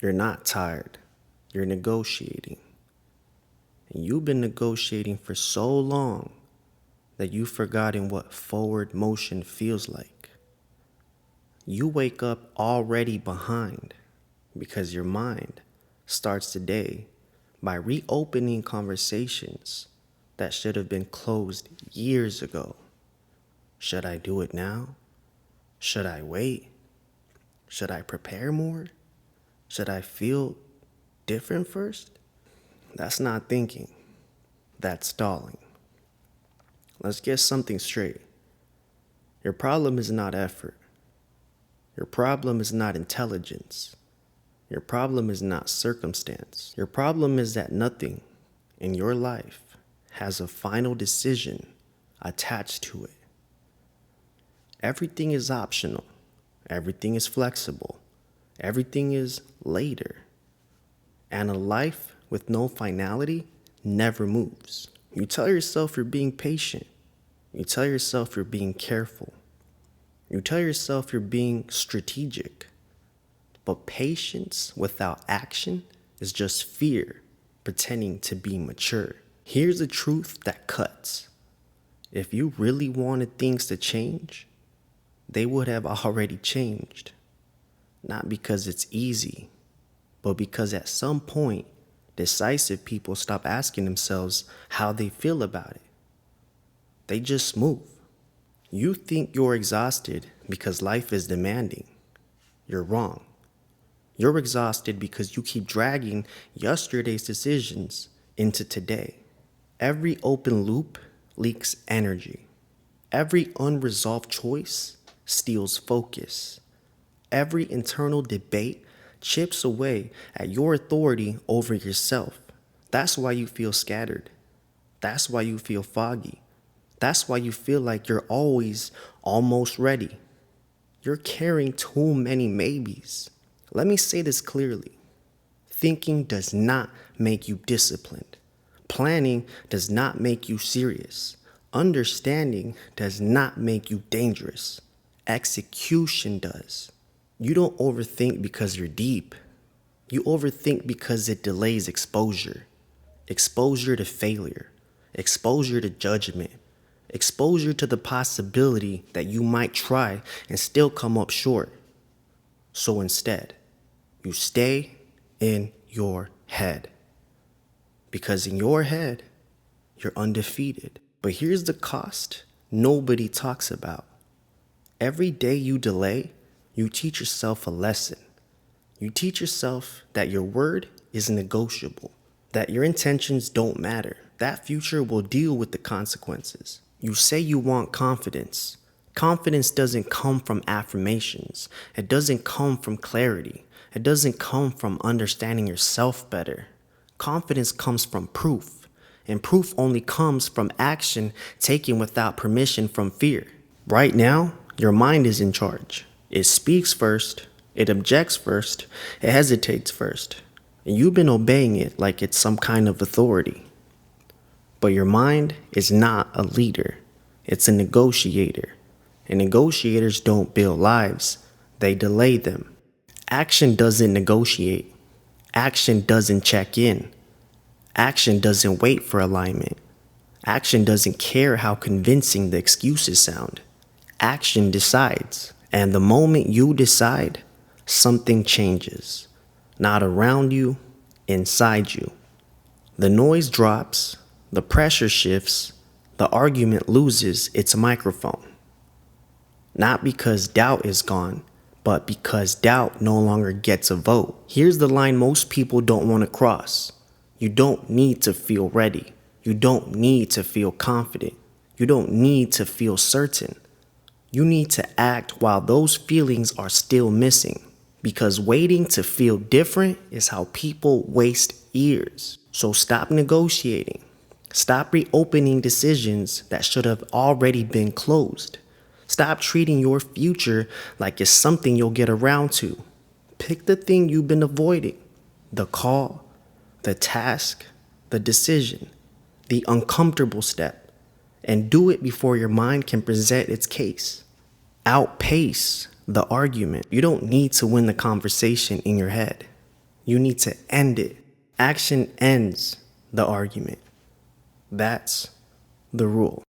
You're not tired. You're negotiating. And you've been negotiating for so long that you've forgotten what forward motion feels like. You wake up already behind because your mind starts the day by reopening conversations that should have been closed years ago. Should I do it now? Should I wait? Should I prepare more? Should I feel different first? That's not thinking. That's stalling. Let's get something straight. Your problem is not effort. Your problem is not intelligence. Your problem is not circumstance. Your problem is that nothing in your life has a final decision attached to it. Everything is optional. Everything is flexible. Everything is later. And a life with no finality never moves. You tell yourself you're being patient. You tell yourself you're being careful. You tell yourself you're being strategic. But patience without action is just fear pretending to be mature. Here's the truth that cuts. If you really wanted things to change, they would have already changed. Not because it's easy, but because at some point, decisive people stop asking themselves how they feel about it. They just move. You think you're exhausted because life is demanding. You're wrong. You're exhausted because you keep dragging yesterday's decisions into today. Every open loop leaks energy. Every unresolved choice steals focus. Every internal debate chips away at your authority over yourself. That's why you feel scattered. That's why you feel foggy. That's why you feel like you're always almost ready. You're carrying too many maybes. Let me say this clearly. Thinking does not make you disciplined. Planning does not make you serious. Understanding does not make you dangerous. Execution does. You don't overthink because you're deep. You overthink because it delays exposure. Exposure to failure. Exposure to judgment. Exposure to the possibility that you might try and still come up short. So instead, you stay in your head. Because in your head, you're undefeated. But here's the cost nobody talks about. Every day you delay, you teach yourself a lesson. You teach yourself that your word is negotiable, that your intentions don't matter. That future will deal with the consequences. You say you want confidence. Confidence doesn't come from affirmations. It doesn't come from clarity. It doesn't come from understanding yourself better. Confidence comes from proof. And proof only comes from action taken without permission from fear. Right now, your mind is in charge. It speaks first. It objects first. It hesitates first. And you've been obeying it like it's some kind of authority. But your mind is not a leader. It's a negotiator. And negotiators don't build lives. They delay them. Action doesn't negotiate. Action doesn't check in. Action doesn't wait for alignment. Action doesn't care how convincing the excuses sound. Action decides. And the moment you decide, something changes. Not around you, inside you. The noise drops. The pressure shifts, the argument loses its microphone. Not because doubt is gone, but because doubt no longer gets a vote. Here's the line most people don't want to cross. You don't need to feel ready. You don't need to feel confident. You don't need to feel certain. You need to act while those feelings are still missing. Because waiting to feel different is how people waste years. So stop negotiating. Stop reopening decisions that should have already been closed. Stop treating your future like it's something you'll get around to. Pick the thing you've been avoiding. The call, the task, the decision, the uncomfortable step, and do it before your mind can present its case. Outpace the argument. You don't need to win the conversation in your head. You need to end it. Action ends the argument. That's the rule.